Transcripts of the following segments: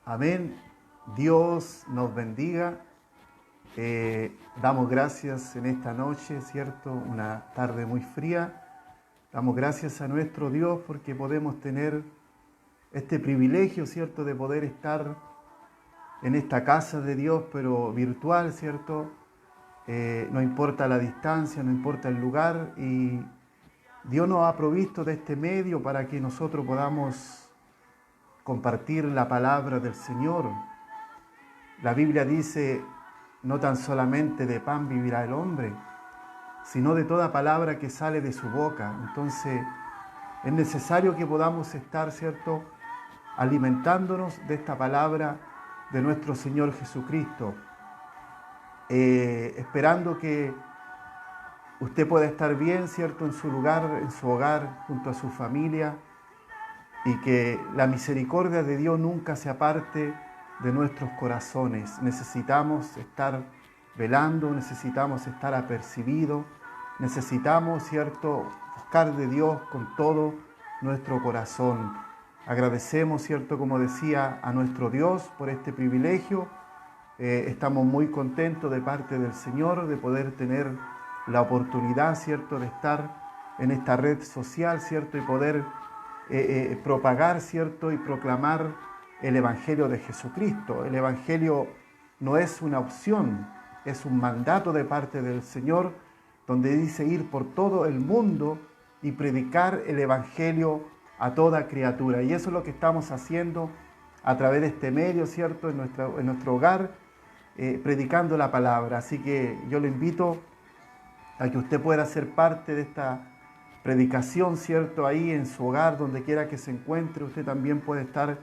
Amén. Dios nos bendiga. Damos gracias en esta noche, ¿cierto? Una tarde muy fría. Damos gracias a nuestro Dios porque podemos tener este privilegio, ¿cierto? De poder estar en esta casa de Dios, pero virtual, ¿cierto? No importa la distancia, no importa el lugar, y Dios nos ha provisto de este medio para que nosotros podamos compartir la palabra del Señor. La Biblia dice, no tan solamente de pan vivirá el hombre, sino de toda palabra que sale de su boca. Entonces, es necesario que podamos estar, ¿cierto?, alimentándonos de esta palabra de nuestro Señor Jesucristo, esperando que usted pueda estar bien, ¿cierto?, en su lugar, en su hogar, junto a su familia, y que la misericordia de Dios nunca se aparte de nuestros corazones. Necesitamos estar velando, necesitamos estar apercibidos, necesitamos, ¿cierto?, buscar de Dios con todo nuestro corazón. Agradecemos, ¿cierto?, como decía, a nuestro Dios por este privilegio. Estamos muy contentos de parte del Señor de poder tener la oportunidad, ¿cierto?, de estar en esta red social, ¿cierto?, y poder propagar, ¿cierto?, y proclamar el Evangelio de Jesucristo. El Evangelio no es una opción, es un mandato de parte del Señor, donde dice ir por todo el mundo y predicar el Evangelio a toda criatura. Y eso es lo que estamos haciendo a través de este medio, ¿cierto?, en nuestro hogar, predicando la palabra. Así que yo le invito a que usted pueda ser parte de esta predicación, ¿cierto? Ahí en su hogar, donde quiera que se encuentre, usted también puede estar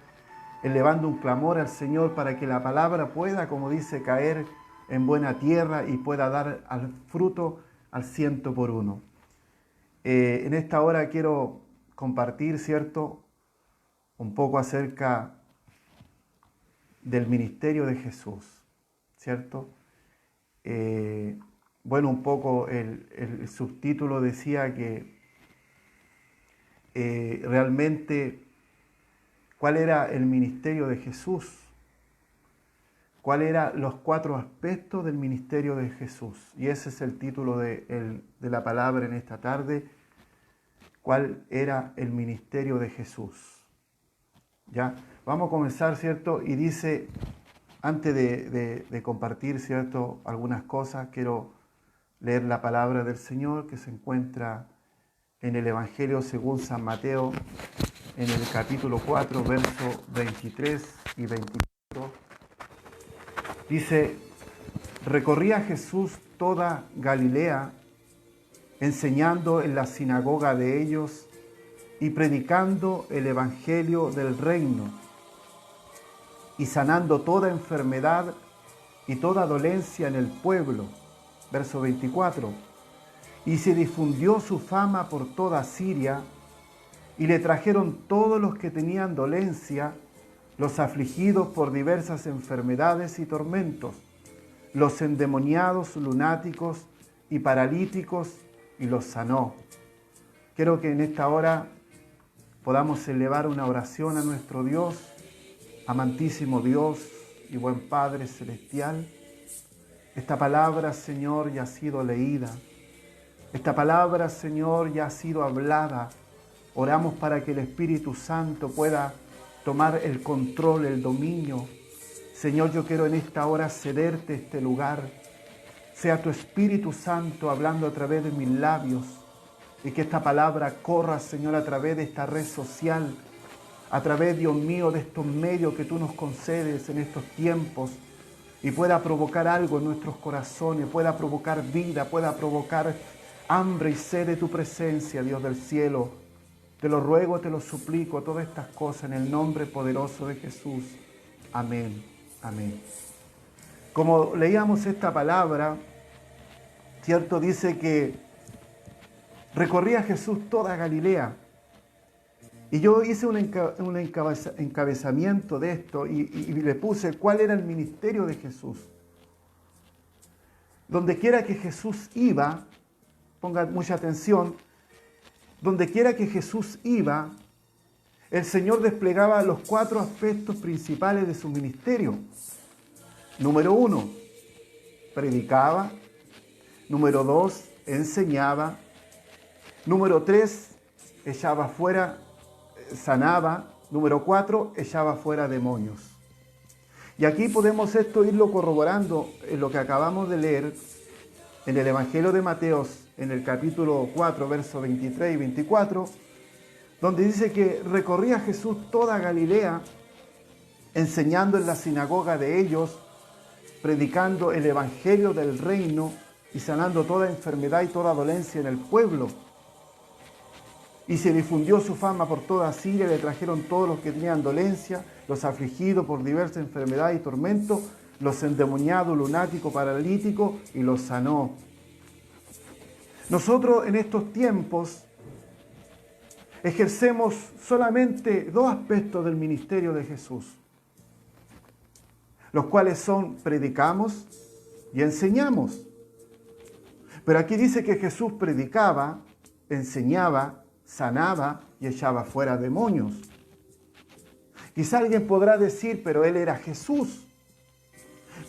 elevando un clamor al Señor para que la palabra pueda, como dice, caer en buena tierra y pueda dar al fruto al 100 por 1. En esta hora quiero compartir, ¿cierto?, un poco acerca del ministerio de Jesús, ¿cierto? Bueno, un poco el subtítulo decía que realmente cuál era el ministerio de Jesús, cuáles eran los 4 aspectos del ministerio de Jesús. Y ese es el título de la palabra en esta tarde, cuál era el ministerio de Jesús. ¿Ya? Vamos a comenzar, ¿cierto? Y dice, antes de compartir, ¿cierto?, algunas cosas, quiero leer la palabra del Señor que se encuentra en el Evangelio según San Mateo, en el capítulo 4, versos 23 y 24. Dice, recorría Jesús toda Galilea, enseñando en la sinagoga de ellos y predicando el evangelio del reino y sanando toda enfermedad y toda dolencia en el pueblo. Verso 24. Y se difundió su fama por toda Siria, y le trajeron todos los que tenían dolencia, los afligidos por diversas enfermedades y tormentos, los endemoniados, lunáticos y paralíticos, y los sanó. Quiero que en esta hora podamos elevar una oración a nuestro Dios, amantísimo Dios y buen Padre Celestial. Esta palabra, Señor, ya ha sido leída. Esta palabra, Señor, ya ha sido hablada. Oramos para que el Espíritu Santo pueda tomar el control, el dominio. Señor, yo quiero en esta hora cederte este lugar. Sea tu Espíritu Santo hablando a través de mis labios y que esta palabra corra, Señor, a través de esta red social, a través, Dios mío, de estos medios que tú nos concedes en estos tiempos y pueda provocar algo en nuestros corazones, pueda provocar vida, pueda provocar hambre y sed de tu presencia, Dios del cielo. Te lo ruego, te lo suplico, todas estas cosas en el nombre poderoso de Jesús. Amén, amén. Como leíamos esta palabra, ¿cierto? Dice que recorría Jesús toda Galilea. Y yo hice un encabezamiento de esto y le puse cuál era el ministerio de Jesús. Donde quiera que Jesús iba, pongan mucha atención, donde quiera que Jesús iba, el Señor desplegaba los 4 aspectos principales de su ministerio. Número 1, predicaba. Número 2, enseñaba. Número 3, echaba fuera, sanaba. Número 4, echaba fuera demonios. Y aquí podemos irlo corroborando en lo que acabamos de leer en el Evangelio de Mateo, en el capítulo 4, versos 23 y 24, donde dice que recorría Jesús toda Galilea, enseñando en la sinagoga de ellos, predicando el Evangelio del reino y sanando toda enfermedad y toda dolencia en el pueblo. Y se difundió su fama por toda Siria, le trajeron todos los que tenían dolencia, los afligidos por diversas enfermedades y tormentos, los endemoniados, lunáticos, paralíticos, y los sanó. Nosotros en estos tiempos ejercemos solamente 2 aspectos del ministerio de Jesús, los cuales son: predicamos y enseñamos. Pero aquí dice que Jesús predicaba, enseñaba, sanaba y echaba fuera demonios. Quizá alguien podrá decir, pero Él era Jesús.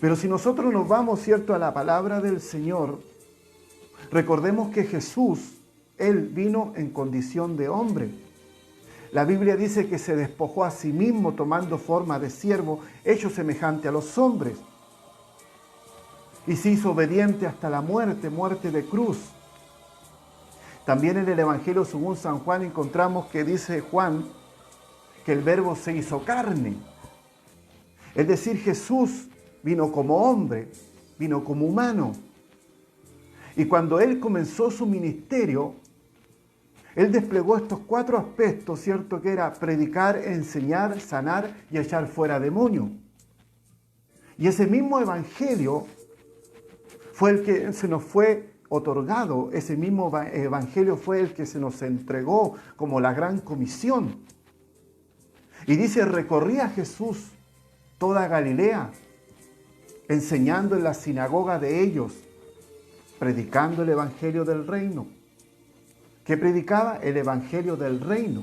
Pero si nosotros nos vamos, ¿cierto?, a la palabra del Señor, recordemos que Jesús, Él vino en condición de hombre. La Biblia dice que se despojó a sí mismo tomando forma de siervo, hecho semejante a los hombres. Y se hizo obediente hasta la muerte, muerte de cruz. También en el Evangelio según San Juan encontramos que dice Juan que el Verbo se hizo carne. Es decir, Jesús vino como hombre, vino como humano. Y cuando Él comenzó su ministerio, Él desplegó estos 4 aspectos, ¿cierto? Que era predicar, enseñar, sanar y echar fuera demonios. Y ese mismo Evangelio fue el que se nos fue otorgado, ese mismo Evangelio fue el que se nos entregó como la gran comisión. Y dice, recorría Jesús toda Galilea, enseñando en la sinagoga de ellos, predicando el Evangelio del reino. ¿Qué predicaba? El Evangelio del reino,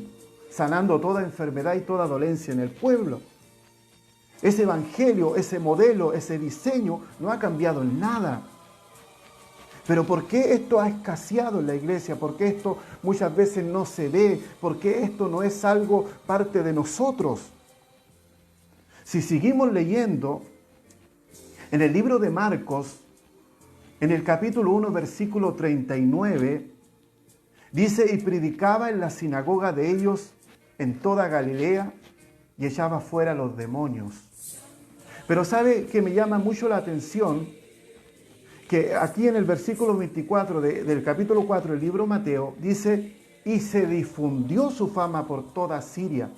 sanando toda enfermedad y toda dolencia en el pueblo. Ese Evangelio, ese modelo, ese diseño no ha cambiado en nada. Pero ¿por qué esto ha escaseado en la iglesia? ¿Por qué esto muchas veces no se ve? ¿Por qué esto no es algo parte de nosotros? Si seguimos leyendo, en el libro de Marcos, en el capítulo 1, versículo 39, dice, y predicaba en la sinagoga de ellos en toda Galilea y echaba fuera los demonios. Pero ¿sabe que me llama mucho la atención? Que aquí en el versículo 24 del capítulo 4 del libro Mateo, dice, y se difundió su fama por toda Siria.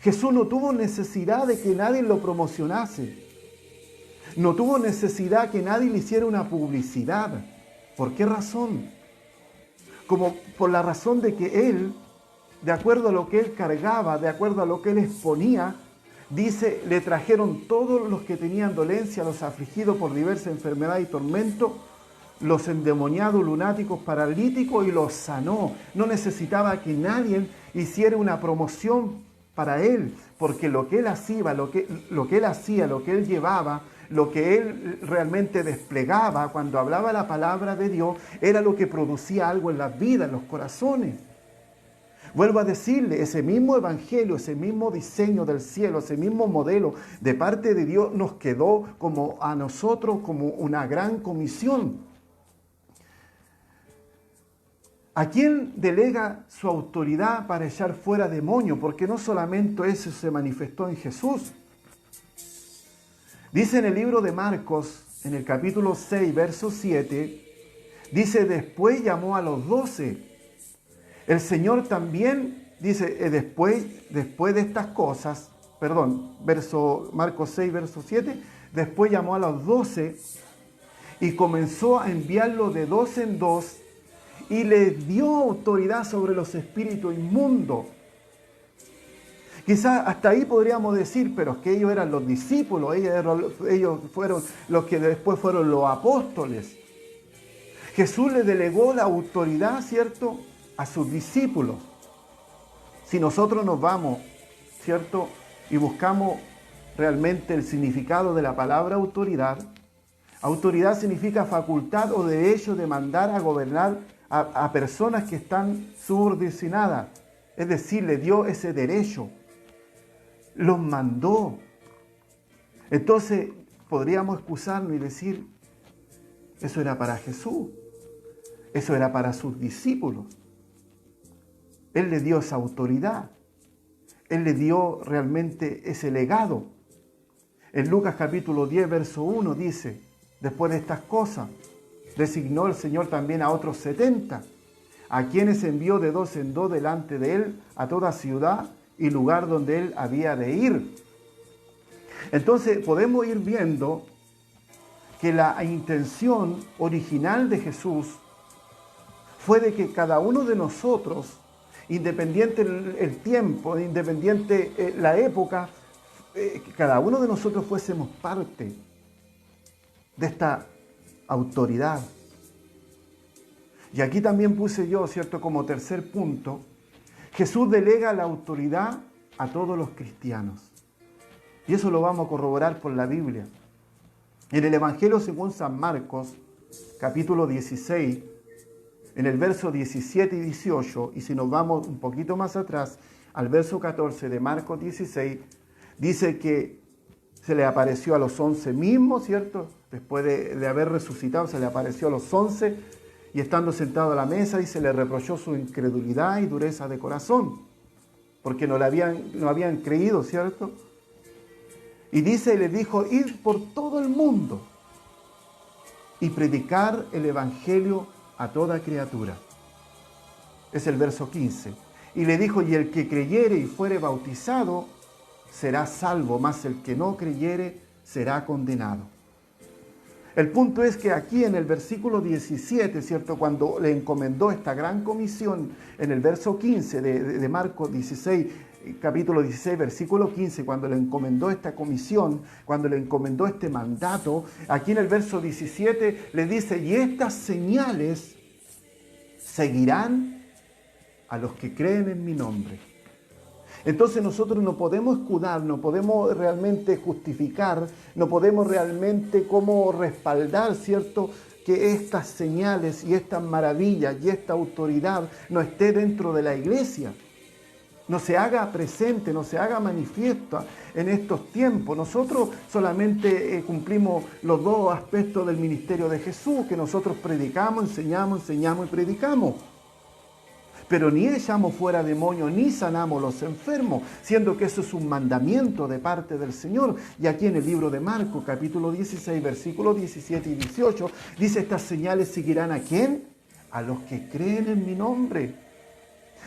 Jesús no tuvo necesidad de que nadie lo promocionase. No tuvo necesidad que nadie le hiciera una publicidad. ¿Por qué razón? Como por la razón de que Él, de acuerdo a lo que Él cargaba, de acuerdo a lo que Él exponía, dice, le trajeron todos los que tenían dolencia, los afligidos por diversa enfermedad y tormento, los endemoniados, lunáticos, paralíticos, y los sanó. No necesitaba que nadie hiciera una promoción para Él, porque lo que Él hacía, lo que Él llevaba, lo que Él realmente desplegaba cuando hablaba la palabra de Dios, era lo que producía algo en las vidas, en los corazones. Vuelvo a decirle, ese mismo evangelio, ese mismo diseño del cielo, ese mismo modelo de parte de Dios nos quedó como a nosotros como una gran comisión. ¿A quién delega su autoridad para echar fuera demonios? Porque no solamente eso se manifestó en Jesús. Dice en el libro de Marcos, en el capítulo 6, verso 7, dice, después llamó a los 12. El Señor también, dice, después de estas cosas, Marcos 6, verso 7, después llamó a los 12 y comenzó a enviarlo de 2 en 2 y les dio autoridad sobre los espíritus inmundos. Quizás hasta ahí podríamos decir, pero es que ellos eran los discípulos, ellos fueron los que después fueron los apóstoles. Jesús le delegó la autoridad, ¿cierto?, a sus discípulos. Si nosotros nos vamos, ¿cierto? Y buscamos realmente el significado de la palabra autoridad, autoridad significa facultad o derecho de mandar a gobernar a personas que están subordinadas. Es decir, le dio ese derecho, los mandó. Entonces podríamos excusarnos y decir, eso era para Jesús, eso era para sus discípulos. Él le dio esa autoridad, Él le dio realmente ese legado. En Lucas capítulo 10, verso 1 dice, después de estas cosas, designó el Señor también a otros 70, a quienes envió de dos en dos delante de Él a toda ciudad y lugar donde Él había de ir. Entonces podemos ir viendo que la intención original de Jesús fue de que cada uno de nosotros, independiente el tiempo, independiente la época, cada uno de nosotros fuésemos parte de esta autoridad. Y aquí también puse yo, ¿cierto?, como tercer punto, Jesús delega la autoridad a todos los cristianos. Y eso lo vamos a corroborar por la Biblia. En el Evangelio según San Marcos, capítulo 16, en el verso 17 y 18, y si nos vamos un poquito más atrás, al verso 14 de Marcos 16, dice que se le apareció a los 11 mismos, ¿cierto? Después de haber resucitado, se le apareció a los 11, y estando sentado a la mesa, y se le reprochó su incredulidad y dureza de corazón, porque no habían creído, ¿cierto? Y dice, y les dijo, id por todo el mundo y predicar el Evangelio a toda criatura. Es el verso 15. Y le dijo, y el que creyere y fuere bautizado será salvo, mas el que no creyere será condenado. El punto es que aquí en el versículo 17, ¿cierto?, cuando le encomendó esta gran comisión, en el verso 15 de Marcos 16, capítulo 16, versículo 15, cuando le encomendó esta comisión, cuando le encomendó este mandato, aquí en el verso 17 le dice, y estas señales seguirán a los que creen en mi nombre. Entonces nosotros no podemos escudar, no podemos realmente justificar, no podemos realmente como respaldar, ¿cierto?, que estas señales y estas maravillas y esta autoridad no esté dentro de la iglesia. No se haga presente, no se haga manifiesta en estos tiempos. Nosotros solamente cumplimos los dos aspectos del ministerio de Jesús, que nosotros predicamos y predicamos. Pero ni echamos fuera demonios, ni sanamos los enfermos, siendo que eso es un mandamiento de parte del Señor. Y aquí en el libro de Marcos, capítulo 16, versículos 17 y 18, dice, estas señales seguirán ¿a quién? A los que creen en mi nombre.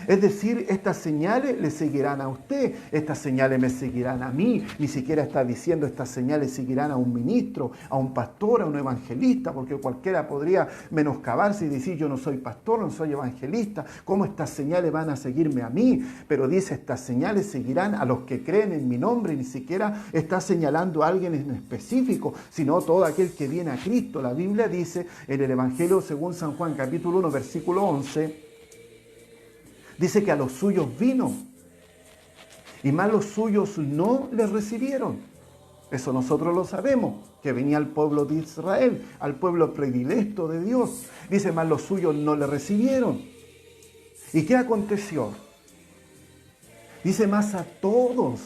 Es decir, estas señales le seguirán a usted, estas señales me seguirán a mí. Ni siquiera está diciendo estas señales seguirán a un ministro, a un pastor, a un evangelista, porque cualquiera podría menoscabarse y decir yo no soy pastor, no soy evangelista, ¿cómo estas señales van a seguirme a mí? Pero dice estas señales seguirán a los que creen en mi nombre, y ni siquiera está señalando a alguien en específico, sino todo aquel que viene a Cristo. La Biblia dice en el Evangelio según San Juan, capítulo 1, versículo 11, dice que a los suyos vino, y más los suyos no le recibieron. Eso nosotros lo sabemos, que venía al pueblo de Israel, al pueblo predilecto de Dios. Dice, más los suyos no le recibieron. ¿Y qué aconteció? Dice, más a todos,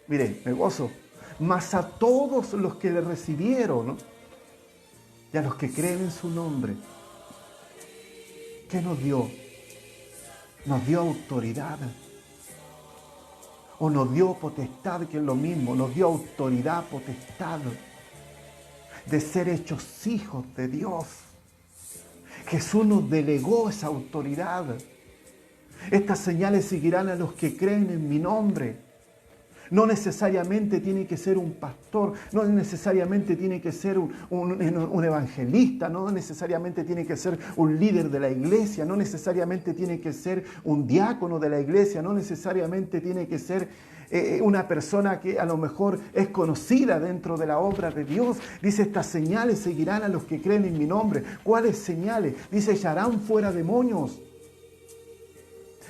mire, me gozo, más a todos los que le recibieron, ¿no?, y a los que creen en su nombre. ¿Qué nos dio? Nos dio autoridad, o nos dio potestad, que es lo mismo, nos dio autoridad, potestad de ser hechos hijos de Dios. Jesús nos delegó esa autoridad. Estas señales seguirán a los que creen en mi nombre. No necesariamente tiene que ser un pastor, no necesariamente tiene que ser un evangelista, no necesariamente tiene que ser un líder de la iglesia, no necesariamente tiene que ser un diácono de la iglesia, no necesariamente tiene que ser una persona que a lo mejor es conocida dentro de la obra de Dios. Dice, estas señales seguirán a los que creen en mi nombre. ¿Cuáles señales? Dice, echarán fuera demonios.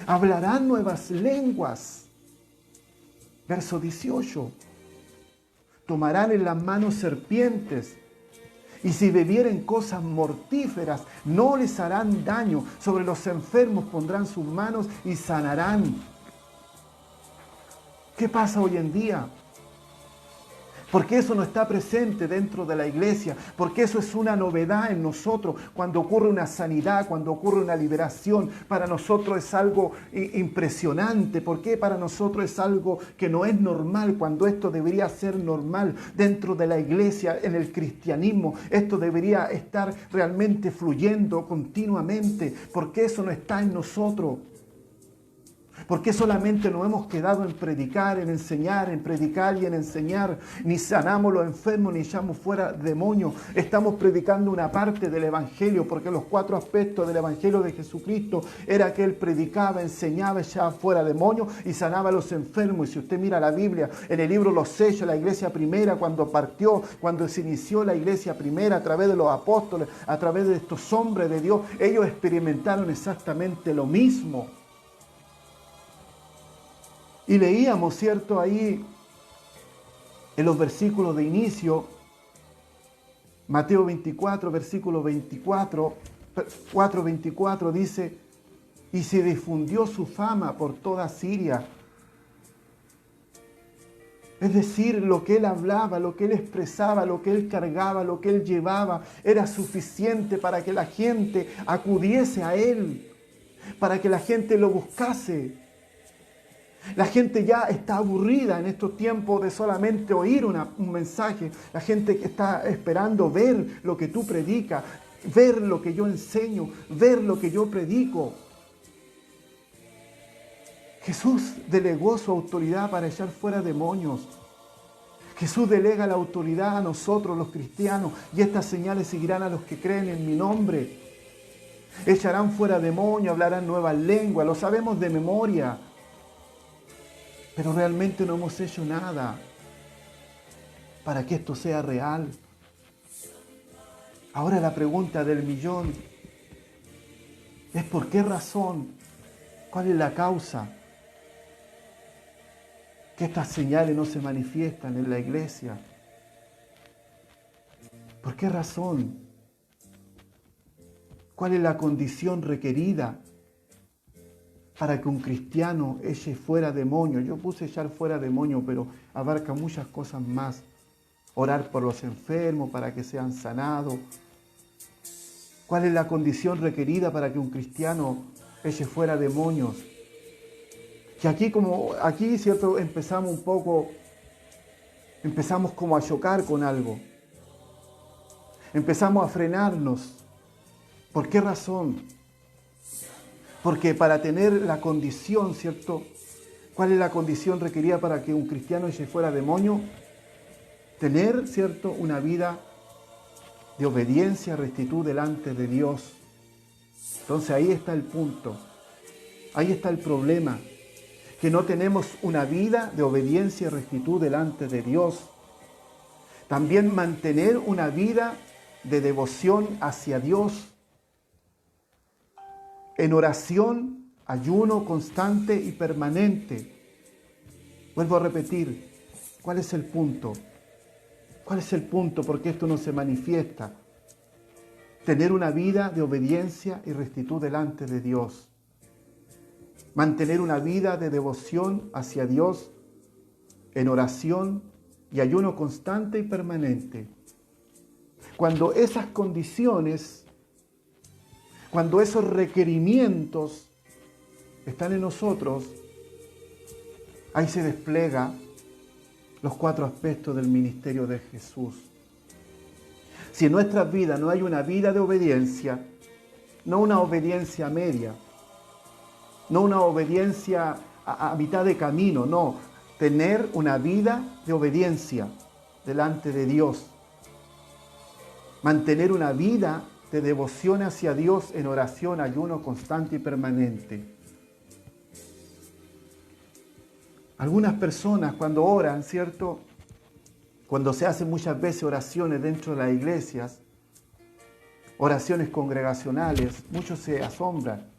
Hablarán nuevas lenguas. Verso 18. Tomarán en las manos serpientes. Y si bebieren cosas mortíferas, no les harán daño. Sobre los enfermos pondrán sus manos y sanarán. ¿Qué pasa hoy en día? Porque eso no está presente dentro de la iglesia, porque eso es una novedad en nosotros. Cuando ocurre una sanidad, cuando ocurre una liberación, para nosotros es algo impresionante. Porque para nosotros es algo que no es normal, cuando esto debería ser normal dentro de la iglesia, en el cristianismo. Esto debería estar realmente fluyendo continuamente, porque eso no está en nosotros. ¿Por qué solamente nos hemos quedado en predicar, en enseñar, en predicar y en enseñar? Ni sanamos los enfermos, ni echamos fuera demonios. Estamos predicando una parte del Evangelio, porque los 4 aspectos del Evangelio de Jesucristo era que Él predicaba, enseñaba, echaba fuera demonios y sanaba a los enfermos. Y si usted mira la Biblia, en el libro Los Hechos, la iglesia primera, cuando partió, cuando se inició la iglesia primera, a través de los apóstoles, a través de estos hombres de Dios, ellos experimentaron exactamente lo mismo. Y leíamos, ¿cierto? Ahí en los versículos de inicio, Mateo 24, versículo 24, 4:24 dice, y se difundió su fama por toda Siria. Es decir, lo que él hablaba, lo que él expresaba, lo que él cargaba, lo que él llevaba, era suficiente para que la gente acudiese a él, para que la gente lo buscase. La gente ya está aburrida en estos tiempos de solamente oír un mensaje. La gente que está esperando ver lo que tú predicas, ver lo que yo enseño, ver lo que yo predico. Jesús delegó su autoridad para echar fuera demonios. Jesús delega la autoridad a nosotros los cristianos, y estas señales seguirán a los que creen en mi nombre. Echarán fuera demonios, hablarán nuevas lenguas, lo sabemos de memoria. Pero realmente no hemos hecho nada para que esto sea real. Ahora la pregunta del millón es: ¿por qué razón? ¿Cuál es la causa que estas señales no se manifiestan en la iglesia? ¿Por qué razón? ¿Cuál es la condición requerida para que un cristiano eche fuera demonios? Yo puse echar fuera demonios, pero abarca muchas cosas más. Orar por los enfermos para que sean sanados. ¿Cuál es la condición requerida para que un cristiano eche fuera demonios? Que aquí, ¿cierto? Empezamos como a chocar con algo. Empezamos a frenarnos. ¿Por qué razón? Porque para tener la condición, ¿cierto? ¿Cuál es la condición requerida para que un cristiano eche fuera demonio? Tener, ¿cierto?, una vida de obediencia, rectitud delante de Dios. Entonces ahí está el punto. Ahí está el problema. Que no tenemos una vida de obediencia y rectitud delante de Dios. También mantener una vida de devoción hacia Dios. En oración, ayuno constante y permanente. Vuelvo a repetir, ¿cuál es el punto? ¿Cuál es el punto por qué esto no se manifiesta? Tener una vida de obediencia y rectitud delante de Dios. Mantener una vida de devoción hacia Dios en oración y ayuno constante y permanente. Cuando esas condiciones, cuando esos requerimientos están en nosotros, ahí se despliega los 4 aspectos del ministerio de Jesús. Si en nuestras vidas no hay una vida de obediencia, no una obediencia media, no una obediencia a mitad de camino, no, tener una vida de obediencia delante de Dios. Mantener una vida de devoción hacia Dios en oración, ayuno constante y permanente. Algunas personas cuando oran, ¿cierto? Cuando se hacen muchas veces oraciones dentro de las iglesias, oraciones congregacionales, muchos se asombran.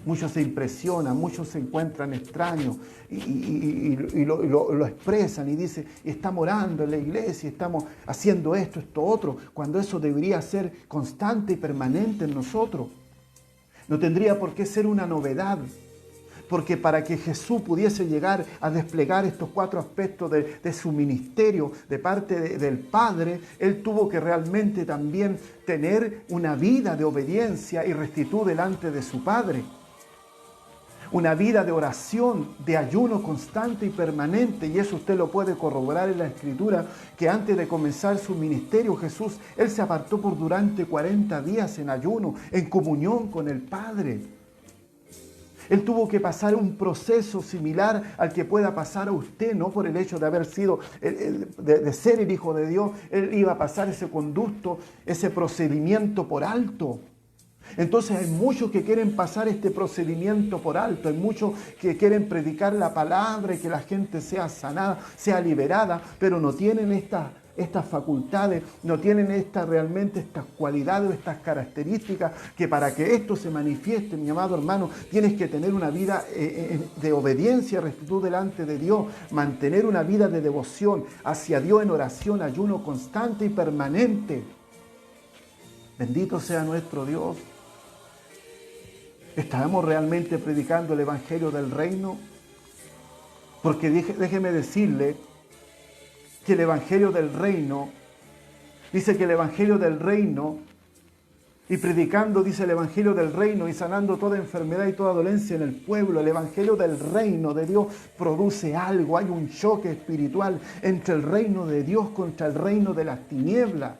Muchos se impresionan, muchos se encuentran extraños y lo expresan y dicen, estamos orando en la iglesia, estamos haciendo esto, otro, cuando eso debería ser constante y permanente en nosotros. No tendría por qué ser una novedad, porque para que Jesús pudiese llegar a desplegar estos 4 aspectos de su ministerio de parte del Padre, Él tuvo que realmente también tener una vida de obediencia y rectitud delante de su Padre. Una vida de oración, de ayuno constante y permanente, y eso usted lo puede corroborar en la Escritura, que antes de comenzar su ministerio, Jesús, Él se apartó por durante 40 días en ayuno, en comunión con el Padre. Él tuvo que pasar un proceso similar al que pueda pasar a usted, no por el hecho de haber sido, de ser el Hijo de Dios. Él iba a pasar ese conducto, ese procedimiento por alto. Entonces hay muchos que quieren pasar este procedimiento por alto, hay muchos que quieren predicar la palabra y que la gente sea sanada, sea liberada, pero no tienen estas facultades, no tienen realmente estas cualidades o estas características que para que esto se manifieste, mi amado hermano, tienes que tener una vida de obediencia, rectitud delante de Dios, mantener una vida de devoción hacia Dios en oración, ayuno constante y permanente. Bendito sea nuestro Dios. ¿Estamos realmente predicando el Evangelio del Reino? Porque déjeme decirle que el Evangelio del Reino, dice que el Evangelio del Reino, y predicando, dice el Evangelio del Reino, y sanando toda enfermedad y toda dolencia en el pueblo, el Evangelio del Reino de Dios produce algo. Hay un choque espiritual entre el reino de Dios contra el reino de las tinieblas.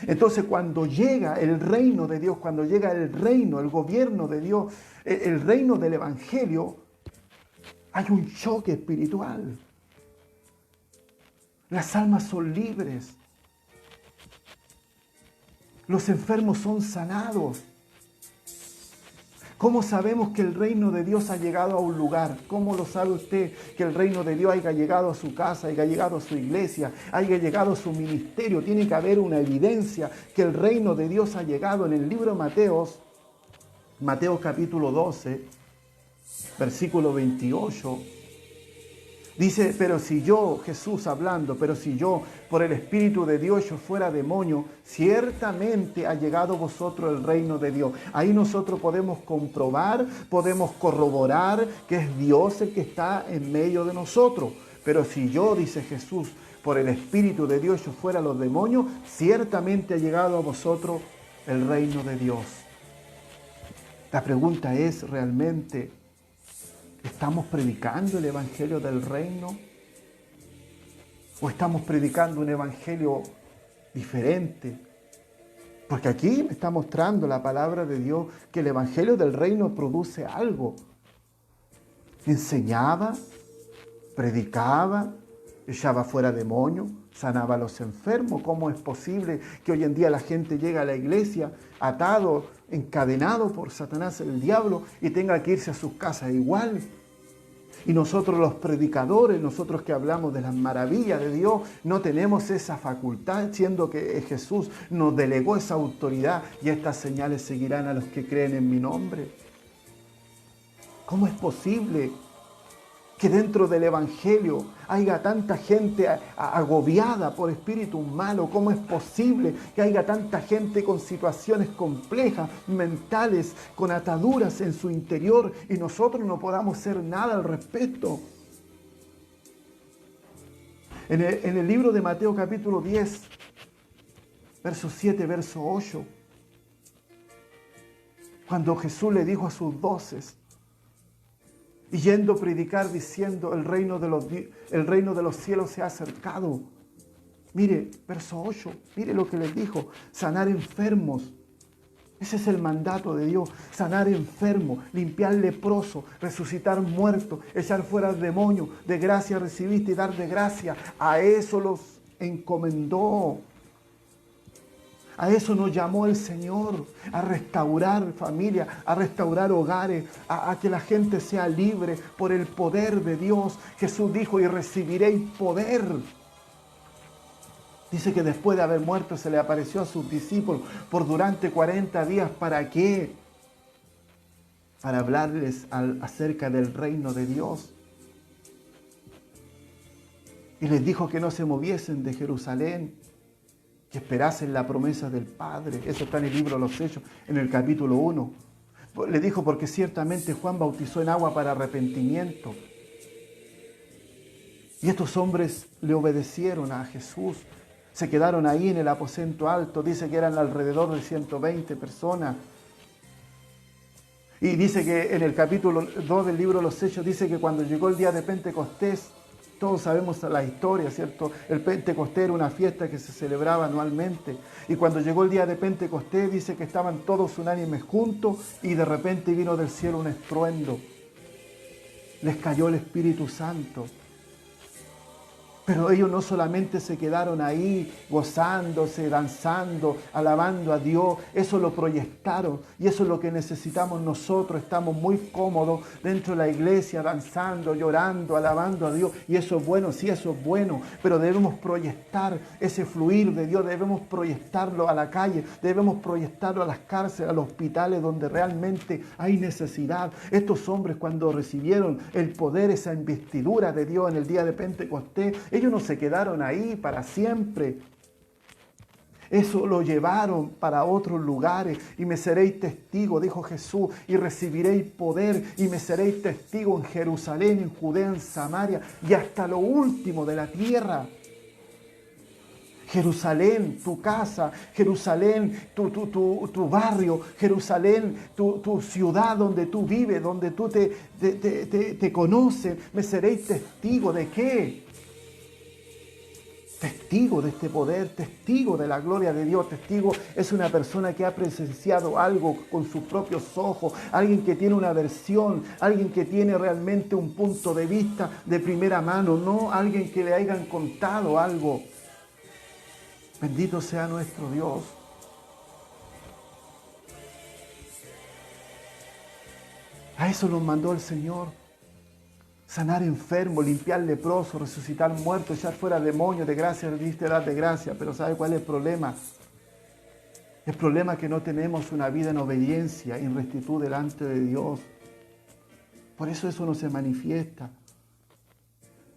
Entonces cuando llega el reino de Dios, cuando llega el reino, el gobierno de Dios, el reino del Evangelio, hay un choque espiritual. Las almas son libres. Los enfermos son sanados. ¿Cómo sabemos que el reino de Dios ha llegado a un lugar? ¿Cómo lo sabe usted que el reino de Dios haya llegado a su casa, haya llegado a su iglesia, haya llegado a su ministerio? Tiene que haber una evidencia que el reino de Dios ha llegado. En el libro de Mateo capítulo 12, versículo 28, dice, pero si yo, Jesús hablando, pero si yo por el Espíritu de Dios yo fuera demonio, ciertamente ha llegado a vosotros el reino de Dios. Ahí nosotros podemos comprobar, podemos corroborar que es Dios el que está en medio de nosotros. Pero si yo, dice Jesús, por el Espíritu de Dios yo fuera los demonios, ciertamente ha llegado a vosotros el reino de Dios. La pregunta es realmente, ¿estamos predicando el Evangelio del Reino? ¿O estamos predicando un Evangelio diferente? Porque aquí me está mostrando la palabra de Dios que el Evangelio del Reino produce algo. Enseñaba, predicaba, echaba fuera demonios, sanaba a los enfermos. ¿Cómo es posible que hoy en día la gente llegue a la iglesia atado, encadenado por Satanás, el diablo, y tenga que irse a sus casas igual? Y nosotros los predicadores, nosotros que hablamos de las maravillas de Dios, no tenemos esa facultad, siendo que Jesús nos delegó esa autoridad y estas señales seguirán a los que creen en mi nombre. ¿Cómo es posible que dentro del Evangelio haya tanta gente agobiada por espíritus malos? ¿Cómo es posible que haya tanta gente con situaciones complejas, mentales, con ataduras en su interior y nosotros no podamos hacer nada al respecto? En el libro de Mateo capítulo 10, verso 7, verso 8, cuando Jesús le dijo a sus 12, y yendo a predicar diciendo, el reino de los cielos se ha acercado. Mire, verso 8, mire lo que les dijo, sanar enfermos. Ese es el mandato de Dios, sanar enfermos, limpiar leprosos, resucitar muertos, echar fuera al demonio, de gracia recibiste y dar de gracia. A eso los encomendó. A eso nos llamó el Señor, a restaurar familias, a restaurar hogares, a que la gente sea libre por el poder de Dios. Jesús dijo, y recibiréis poder. Dice que después de haber muerto se le apareció a sus discípulos por durante 40 días. ¿Para qué? para hablarles acerca del reino de Dios. Y les dijo que no se moviesen de Jerusalén, que esperasen la promesa del Padre. Eso está en el libro de los Hechos, en el capítulo 1. Le dijo porque ciertamente Juan bautizó en agua para arrepentimiento. Y estos hombres le obedecieron a Jesús. Se quedaron ahí en el aposento alto. Dice que eran alrededor de 120 personas. Y dice que en el capítulo 2 del libro de los Hechos, dice que cuando llegó el día de Pentecostés, todos sabemos la historia, ¿cierto? El Pentecostés era una fiesta que se celebraba anualmente. Y cuando llegó el día de Pentecostés, dice que estaban todos unánimes juntos y de repente vino del cielo un estruendo. Les cayó el Espíritu Santo. Pero ellos no solamente se quedaron ahí gozándose, danzando, alabando a Dios, eso lo proyectaron y eso es lo que necesitamos nosotros. Estamos muy cómodos dentro de la iglesia, danzando, llorando, alabando a Dios y eso es bueno, sí, eso es bueno, pero debemos proyectar ese fluir de Dios, debemos proyectarlo a la calle, debemos proyectarlo a las cárceles, a los hospitales donde realmente hay necesidad. Estos hombres cuando recibieron el poder, esa investidura de Dios en el día de Pentecostés, ellos no se quedaron ahí para siempre. Eso lo llevaron para otros lugares. Y me seréis testigo, dijo Jesús, y recibiréis poder, y me seréis testigo en Jerusalén, en Judea, en Samaria, y hasta lo último de la tierra. Jerusalén, tu casa, Jerusalén, tu barrio, Jerusalén, tu ciudad donde tú vives, donde tú te conoces. Me seréis testigo ¿de qué? Testigo de este poder, testigo de la gloria de Dios. Testigo es una persona que ha presenciado algo con sus propios ojos, alguien que tiene una versión, alguien que tiene realmente un punto de vista de primera mano, no alguien que le hayan contado algo. Bendito sea nuestro Dios. A eso nos mandó el Señor. Sanar enfermos, limpiar leprosos, resucitar muertos, echar fuera demonios, de gracia diste dar de gracia. Pero ¿sabe cuál es el problema? El problema es que no tenemos una vida en obediencia, en rectitud delante de Dios. Por eso no se manifiesta.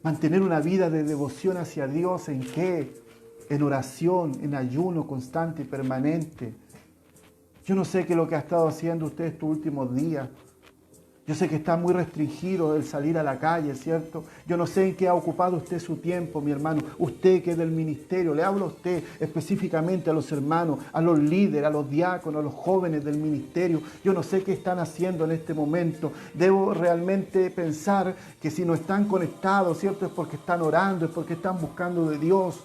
Mantener una vida de devoción hacia Dios, ¿en qué? En oración, en ayuno constante y permanente. Yo no sé qué es lo que ha estado haciendo usted estos últimos días. Yo sé que está muy restringido el salir a la calle, ¿cierto? Yo no sé en qué ha ocupado usted su tiempo, mi hermano. Usted que es del ministerio, le hablo a usted específicamente a los hermanos, a los líderes, a los diáconos, a los jóvenes del ministerio. Yo no sé qué están haciendo en este momento. Debo realmente pensar que si no están conectados, ¿cierto? Es porque están orando, es porque están buscando de Dios.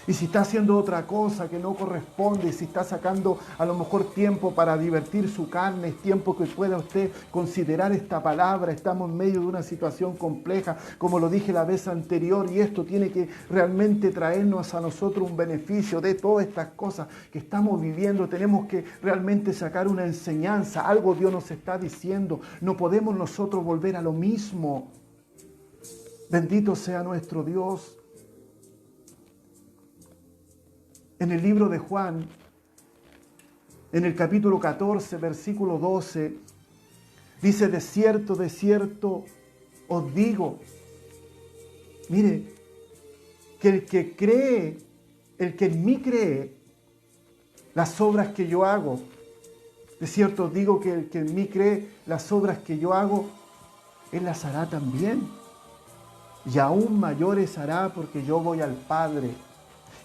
Y si está haciendo otra cosa que no corresponde, si está sacando a lo mejor tiempo para divertir su carne, es tiempo que pueda usted considerar esta palabra. Estamos en medio de una situación compleja, como lo dije la vez anterior, y esto tiene que realmente traernos a nosotros un beneficio de todas estas cosas que estamos viviendo. Tenemos que realmente sacar una enseñanza, algo Dios nos está diciendo. No podemos nosotros volver a lo mismo. Bendito sea nuestro Dios. En el libro de Juan, en el capítulo 14, versículo 12, dice, de cierto os digo, mire, que el que cree, el que en mí cree, las obras que yo hago, de cierto os digo que el que en mí cree, las obras que yo hago, él las hará también. Y aún mayores hará porque yo voy al Padre.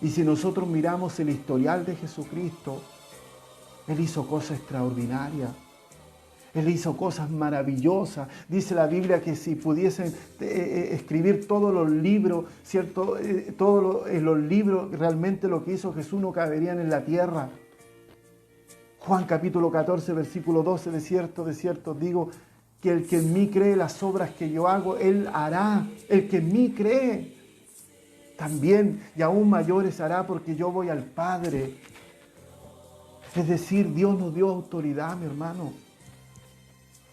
Y si nosotros miramos el historial de Jesucristo, Él hizo cosas extraordinarias. Él hizo cosas maravillosas. Dice la Biblia que si pudiesen escribir todos los libros, ¿cierto? Los libros, realmente lo que hizo Jesús no caberían en la tierra. Juan capítulo 14, versículo 12, de cierto digo, que el que en mí cree las obras que yo hago, Él hará. El que en mí cree también, y aún mayores hará porque yo voy al Padre. Es decir, Dios nos dio autoridad, mi hermano.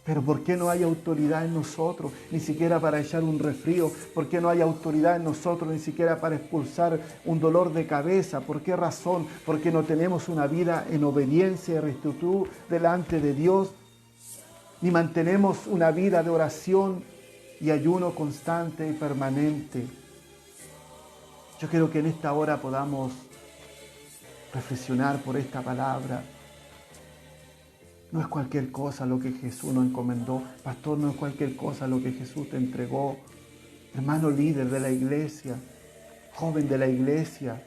Pero ¿por qué no hay autoridad en nosotros, ni siquiera para echar un resfrío? ¿Por qué no hay autoridad en nosotros, ni siquiera para expulsar un dolor de cabeza? ¿Por qué razón? Porque no tenemos una vida en obediencia y rectitud delante de Dios, ni mantenemos una vida de oración y ayuno constante y permanente. Yo quiero que en esta hora podamos reflexionar por esta palabra. No es cualquier cosa lo que Jesús nos encomendó. Pastor, no es cualquier cosa lo que Jesús te entregó. Hermano líder de la iglesia, joven de la iglesia,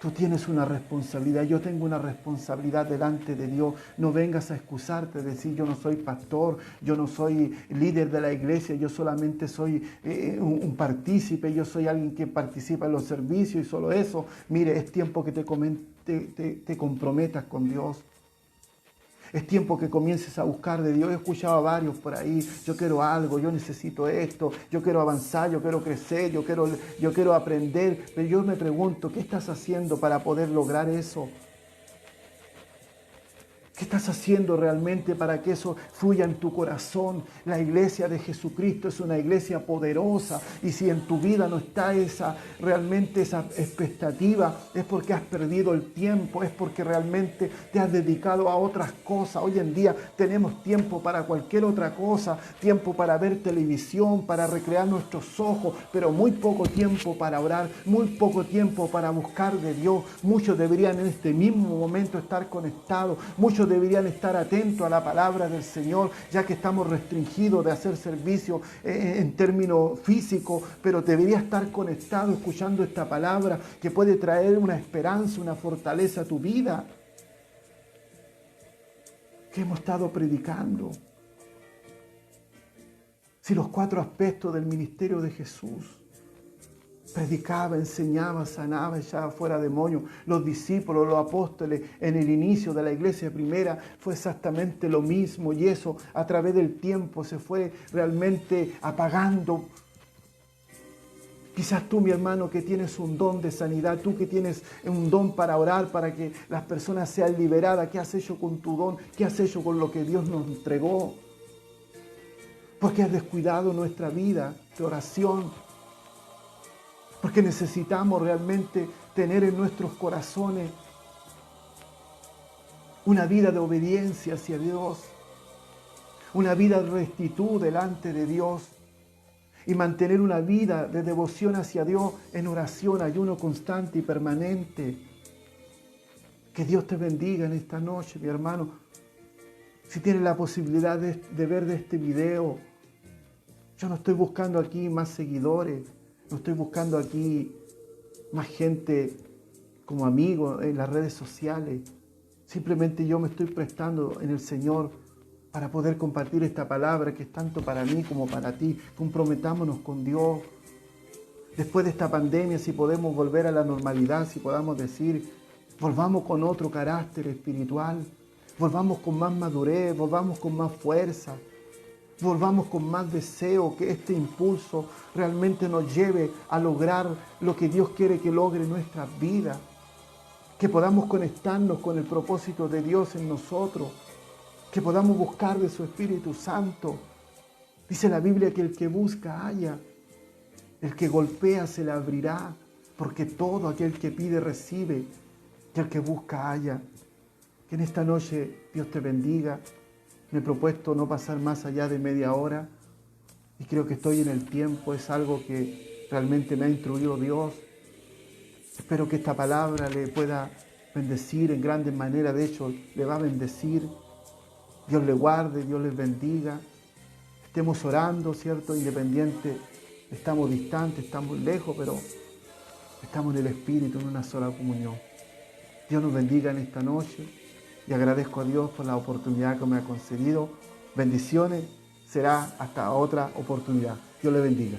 tú tienes una responsabilidad. Yo tengo una responsabilidad delante de Dios. No vengas a excusarte, decir yo no soy pastor, yo no soy líder de la iglesia, yo solamente soy un partícipe, yo soy alguien que participa en los servicios y solo eso. Mire, es tiempo que te comprometas con Dios. Es tiempo que comiences a buscar de Dios. He escuchado a varios por ahí, yo quiero algo, yo necesito esto, yo quiero avanzar, yo quiero crecer, yo quiero aprender. Pero yo me pregunto, ¿qué estás haciendo para poder lograr eso? ¿Qué estás haciendo realmente para que eso fluya en tu corazón? La iglesia de Jesucristo es una iglesia poderosa y si en tu vida no está realmente esa expectativa, es porque has perdido el tiempo, es porque realmente te has dedicado a otras cosas. Hoy en día tenemos tiempo para cualquier otra cosa, tiempo para ver televisión, para recrear nuestros ojos, pero muy poco tiempo para orar, muy poco tiempo para buscar de Dios. Muchos deberían en este mismo momento estar conectados, muchos deberían estar atentos a la palabra del Señor, ya que estamos restringidos de hacer servicio en términos físicos, pero debería estar conectado escuchando esta palabra que puede traer una esperanza, una fortaleza a tu vida. ¿Qué hemos estado predicando? Si los 4 aspectos del ministerio de Jesús: predicaba, enseñaba, sanaba, echaba fuera demonios. Los discípulos, los apóstoles, en el inicio de la iglesia primera fue exactamente lo mismo, y eso a través del tiempo se fue realmente apagando. Quizás tú, mi hermano, que tienes un don de sanidad, tú que tienes un don para orar, para que las personas sean liberadas, ¿qué has hecho con tu don? ¿Qué has hecho con lo que Dios nos entregó? Porque has descuidado nuestra vida de oración. Porque necesitamos realmente tener en nuestros corazones una vida de obediencia hacia Dios, una vida de rectitud delante de Dios y mantener una vida de devoción hacia Dios en oración, ayuno constante y permanente. Que Dios te bendiga en esta noche, mi hermano. Si tienes la posibilidad de ver de este video, yo no estoy buscando aquí más seguidores, no estoy buscando aquí más gente como amigos en las redes sociales. Simplemente yo me estoy prestando en el Señor para poder compartir esta palabra que es tanto para mí como para ti. Comprometámonos con Dios. Después de esta pandemia, si podemos volver a la normalidad, si podamos decir, volvamos con otro carácter espiritual, volvamos con más madurez, volvamos con más fuerza. Volvamos con más deseo, que este impulso realmente nos lleve a lograr lo que Dios quiere que logre en nuestras vidas. Que podamos conectarnos con el propósito de Dios en nosotros. Que podamos buscar de su Espíritu Santo. Dice la Biblia que el que busca halla, el que golpea se le abrirá, porque todo aquel que pide recibe, y el que busca halla. Que en esta noche Dios te bendiga. Me he propuesto no pasar más allá de media hora y creo que estoy en el tiempo. Es algo que realmente me ha instruido Dios. Espero que esta palabra le pueda bendecir en grandes maneras. De hecho, le va a bendecir. Dios le guarde, Dios les bendiga. Estemos orando, ¿cierto? Independiente, estamos distantes, estamos lejos, pero estamos en el Espíritu, en una sola comunión. Dios nos bendiga en esta noche. Y agradezco a Dios por la oportunidad que me ha concedido. Bendiciones. Será hasta otra oportunidad. Dios le bendiga.